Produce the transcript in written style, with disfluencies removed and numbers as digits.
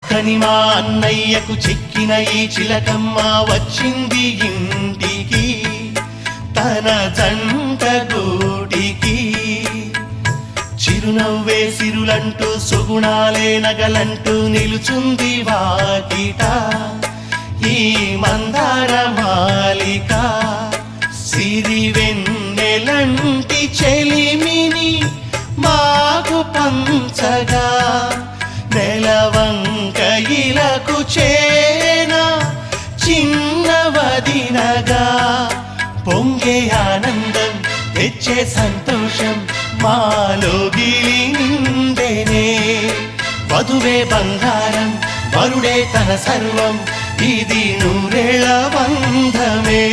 చక్కని మా అన్నయ్యకు చెక్కిన ఈ చిలకమ్మ వచ్చింది ఇంటికి తన జంట గూటికి. చిరునవ్వే సిరులంటూ సుగుణాలే నగలంటూ నిలుచుంది వాకిట ఈ మందార మాలిక. సిరి వెన్నెలంటి చెలిమిని మాకు పంచగా నెలవంక ఇలకు చేన చిన్నవదినగా. పొంగే ఆనందం తెచ్చే సంతోషం మాలో గిలిందెనే. వధువే బంగారం వరుడే తన సర్వం ఇది నూరేళ్ల బంధమే.